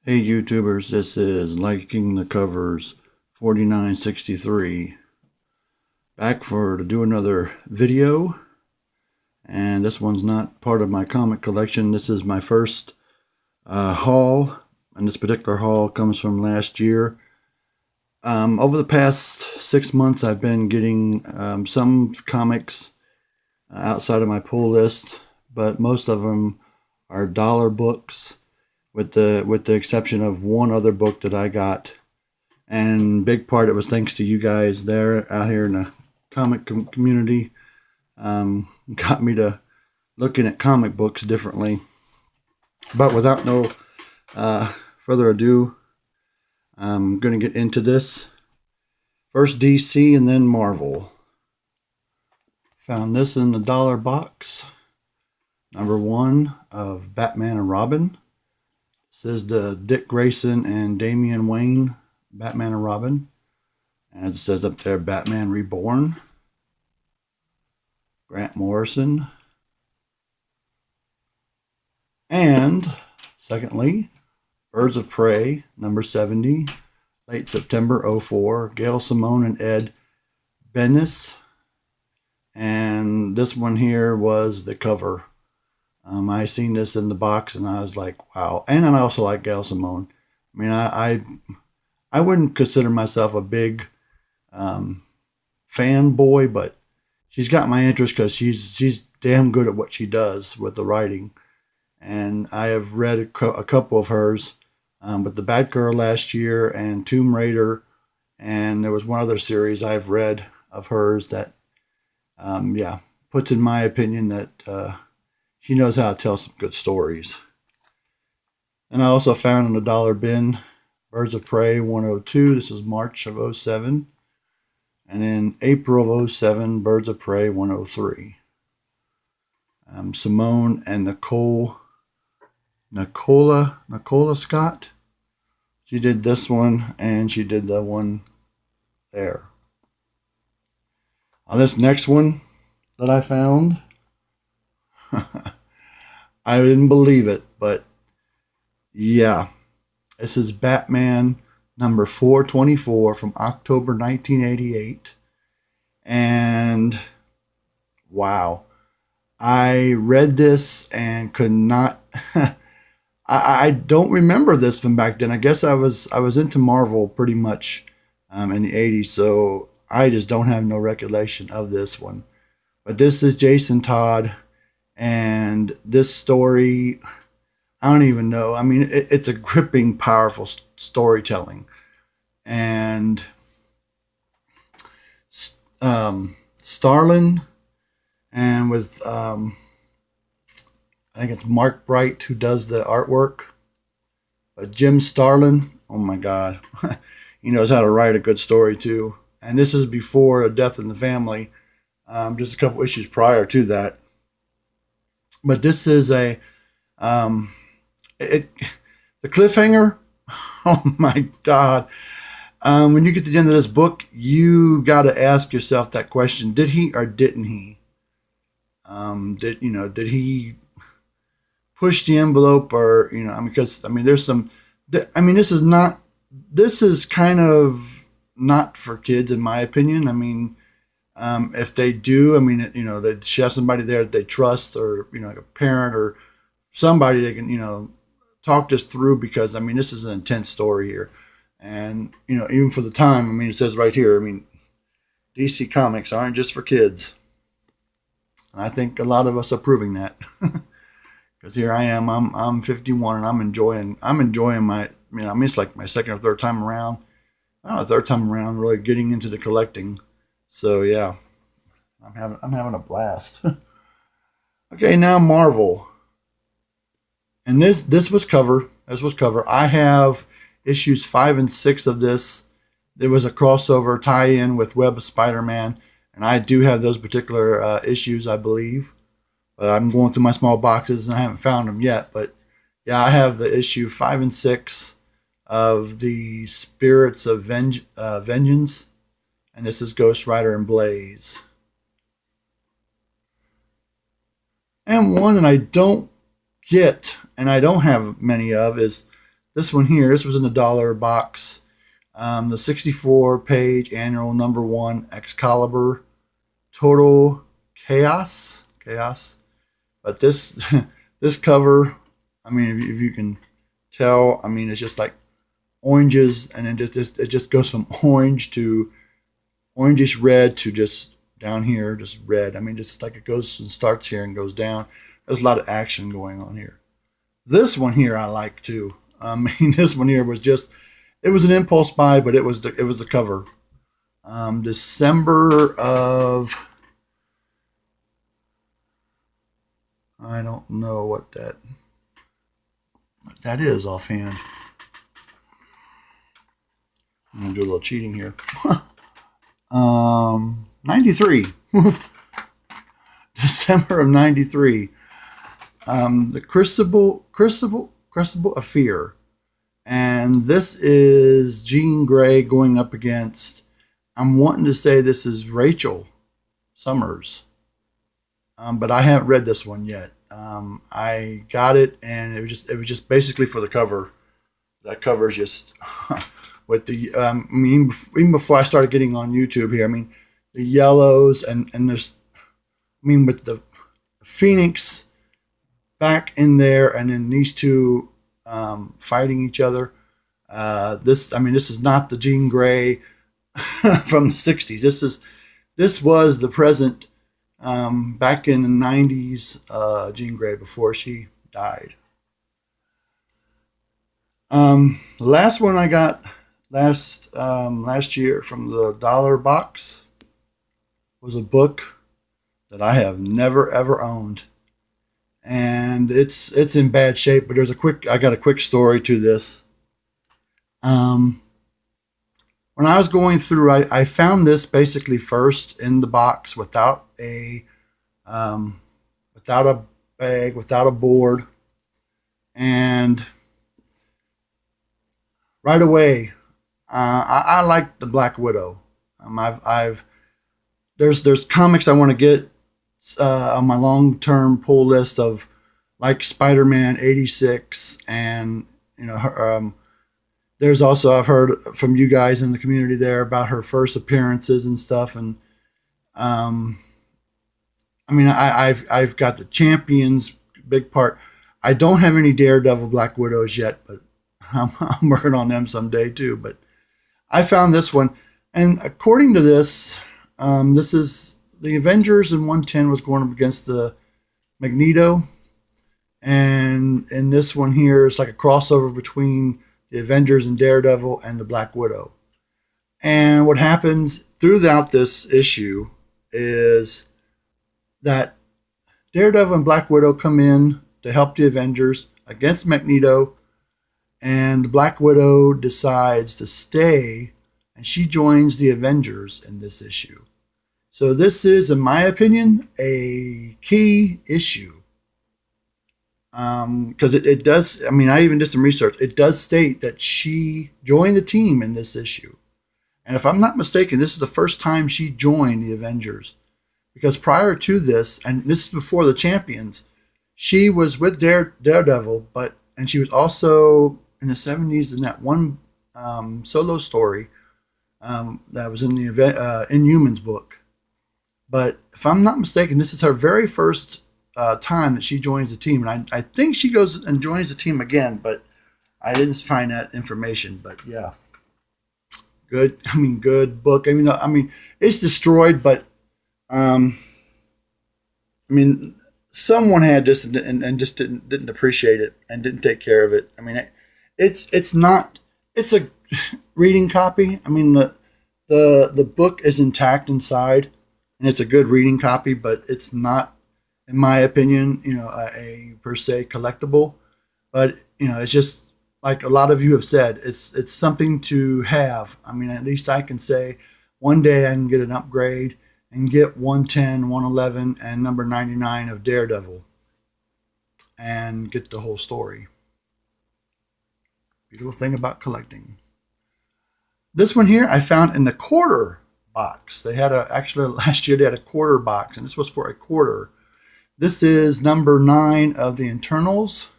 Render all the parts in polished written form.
Hey YouTubers, this is Liking the Covers 4963. Back to do another video. And this one's not part of my comic collection. This is my first haul. And this particular haul comes from last year. Over the past 6 months, I've been getting some comics outside of my pull list. But most of them are dollar books, with the exception of one other book that I got, and big part it was thanks to you guys there out here in the comic community. Got me to looking at comic books differently. But without no further ado, I'm gonna get into this. First DC and then Marvel. Found this in the dollar box. Number 1 of Batman and Robin. This is the Dick Grayson and Damian Wayne Batman and Robin. And it says up there, Batman Reborn. Grant Morrison. And, secondly, Birds of Prey, number 70, late September 04. Gail Simone and Ed Benes. And this one here was the cover. I seen this in the box and I was like, wow. And I also like Gail Simone. I mean, I wouldn't consider myself a big fanboy, but she's got my interest because she's damn good at what she does with the writing. And I have read a couple of hers, but the Batgirl last year and Tomb Raider, and there was one other series I've read of hers that, puts in my opinion that she knows how to tell some good stories. And I also found in the dollar bin Birds of Prey 102. This is March of 07. And in April of 07, Birds of Prey 103. Simone and Nicola Scott. She did this one and she did the one there. On this next one that I found, I didn't believe it, but yeah. This is Batman number 424 from October 1988. And wow. I read this and could not I don't remember this from back then. I guess I was into Marvel pretty much in the 80s, so I just don't have no recollection of this one. But this is Jason Todd. And this story, I don't even know. I mean, it's a gripping, powerful storytelling. And Starlin, and with, I think it's Mark Bright who does the artwork. But Jim Starlin, oh my God, he knows how to write a good story too. And this is before A Death in the Family, just a couple issues prior to that. But this is the cliffhanger. Oh my God! When you get to the end of this book, you got to ask yourself that question: did he or didn't he? Did he push the envelope, or because there's some. This is kind of not for kids, in my opinion. If they do, they should have somebody there that they trust, or like a parent or somebody they can, talk this through, because this is an intense story here, and even for the time, it says right here, DC Comics aren't just for kids, and I think a lot of us are proving that, because here I am, I'm 51, and I'm enjoying my, it's like my second or third time around, third time around, really getting into the collecting. So yeah, I'm having a blast. Okay, now Marvel, and this was cover. I have issues 5 and 6 of this. There was a crossover tie-in with Web of Spider-Man, and I do have those particular issues, I believe. I'm going through my small boxes and I haven't found them yet. But yeah, I have the issue 5 and 6 of the Spirits of Vengeance. And this is Ghost Rider and Blaze. And one that I don't get, and I don't have many of, is This one here, this was in the dollar box. The 64-page annual #1 Excalibur Total Chaos. But this this cover, I mean, if you can tell, I mean, it's just like oranges, and then it just goes from orange to orangish red to just down here, just red. I mean, just like it goes and starts here and goes down. There's a lot of action going on here. This one here I like too. I mean, this one here was just, it was an impulse buy, but it was the cover. December of, I don't know what that is offhand. I'm gonna do a little cheating here. 93. December of 93. The Crucible of Fear. And this is Jean Grey going up against, I'm wanting to say this is Rachel Summers. But I haven't read this one yet. I got it, and it was just basically for the cover. That cover is just with the I mean, even before I started getting on YouTube here. I mean, the yellows and there's, I mean, with the Phoenix back in there, and then these two fighting each other. This, I mean, this is not the Jean Grey from the '60s. This was the present. Back in the '90s, Jean Grey, before she died. The last one I got last year from the dollar box was a book that I have never ever owned, and it's in bad shape. But I got a quick story to this. When I was going through, I found this basically first in the box without a bag, without a board, and right away, I like the Black Widow. There's comics I want to get on my long term pull list of, like Spider-Man '86, and there's also, I've heard from you guys in the community there about her first appearances and stuff, and I mean, I've got the Champions big part. I don't have any Daredevil Black Widows yet, but I'm working on them someday too. But I found this one, and according to this, this is the Avengers in 110 was going up against the Magneto, and in this one here, it's like a crossover between the Avengers and Daredevil and the Black Widow. And what happens throughout this issue is that Daredevil and Black Widow come in to help the Avengers against Magneto, and the Black Widow decides to stay, and she joins the Avengers in this issue. So this is, in my opinion, a key issue. Because it does, I mean, I even did some research. It does state that she joined the team in this issue. And if I'm not mistaken, this is the first time she joined the Avengers. Because prior to this, and this is before the Champions, she was with Daredevil, and she was also in the '70s in that one solo story that was in the Inhumans book. But if I'm not mistaken, this is her very first time that she joins the team, and I think she goes and joins the team again, but I didn't find that information. But yeah, good. I mean, good book. I mean, it's destroyed, but I mean, someone had this and just didn't appreciate it and didn't take care of it. I mean, it's not. It's a reading copy. I mean, the book is intact inside, and it's a good reading copy, but it's not, in my opinion, a per se collectible. But it's just like a lot of you have said, it's something to have. I mean, at least I can say one day I can get an upgrade and get 110, 111, and number 99 of Daredevil and get the whole story. Beautiful thing about collecting. This one here I found in the quarter box. They had actually last year they had a quarter box, and this was for a quarter. This is number 9 of the Internals.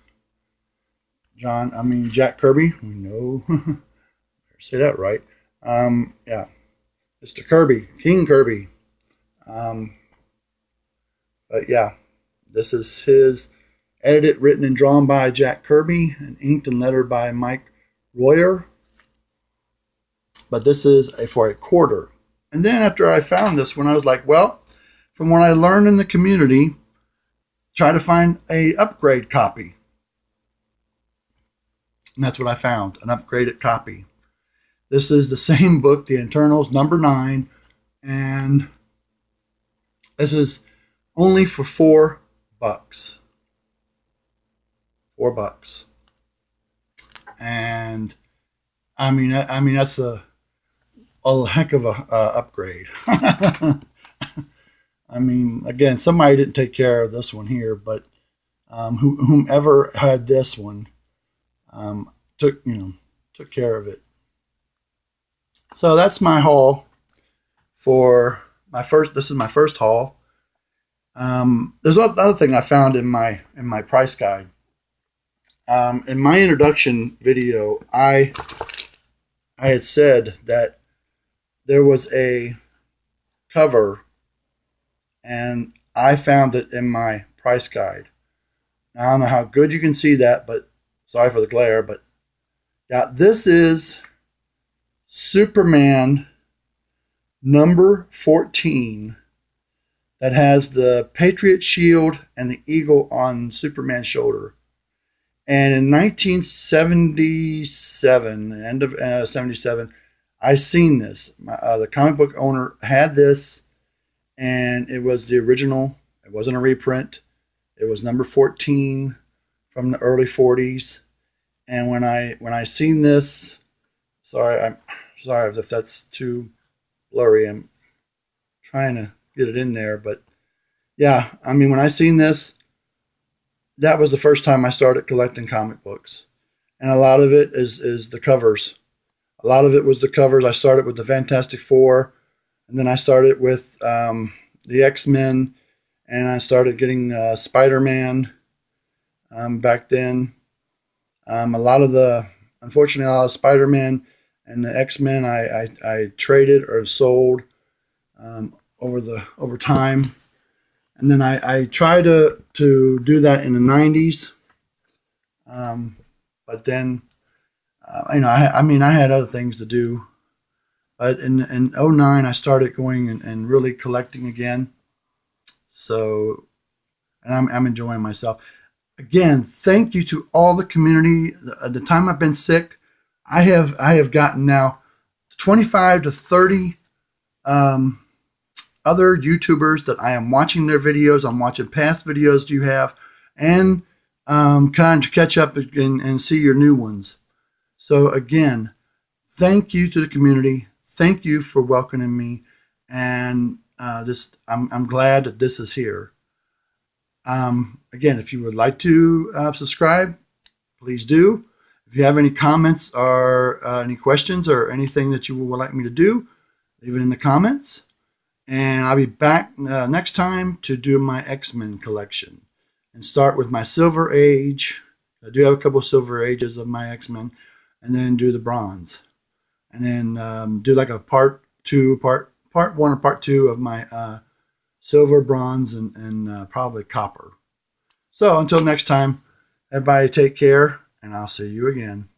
Jack Kirby. We know. Say that right. Yeah, Mr. Kirby, King Kirby. Um, but yeah, this is his edited, written, and drawn by Jack Kirby, and inked and lettered by Mike Royer. But this is for a quarter. And then after I found this one, I was like, well, from what I learned in the community, try to find a upgrade copy. And that's what I found, an upgraded copy. This is the same book, The Internals, number 9, and this is only for $4. $4. And that's a heck of a upgrade. Again, somebody didn't take care of this one here, but whomever had this one took care of it. So that's my haul for my first. This is my first haul. There's another thing I found in my price guide. In my introduction video, I had said that there was a cover, and I found it in my price guide. Now, I don't know how good you can see that, but sorry for the glare. But yeah, this is Superman number 14 that has the Patriot shield and the eagle on Superman's shoulder. And in 1977, end of 77, I seen this. The comic book owner had this, and it was the original. It wasn't a reprint. It was number 14 from the early 40s. And when I seen this, I'm sorry if that's too blurry. I'm trying to get it in there, but yeah, when I seen this, that was the first time I started collecting comic books. And a lot of it is the covers. A lot of it was the covers. I started with the Fantastic Four, and then I started with the X-Men, and I started getting Spider-Man back then. Unfortunately, a lot of Spider-Man and the X-Men I traded or sold over time. And then I tried to do that in the 90s. But then, I had other things to do. But in 09, I started going and really collecting again. So, and I'm enjoying myself. Again, thank you to all the community. The time I've been sick, I have gotten now 25 to 30 other YouTubers that I am watching their videos. I'm watching past videos you have, and kind of catch up and see your new ones. So again, thank you to the community. Thank you for welcoming me, and I'm glad that this is here. Again, if you would like to subscribe, please do. If you have any comments or any questions or anything that you would like me to do, leave it in the comments. And I'll be back next time to do my X-Men collection and start with my Silver Age. I do have a couple of Silver Ages of my X-Men, and then do the Bronze, and then do like a part one or part two of my Silver, Bronze, and probably Copper. So until next time, everybody take care, and I'll see you again.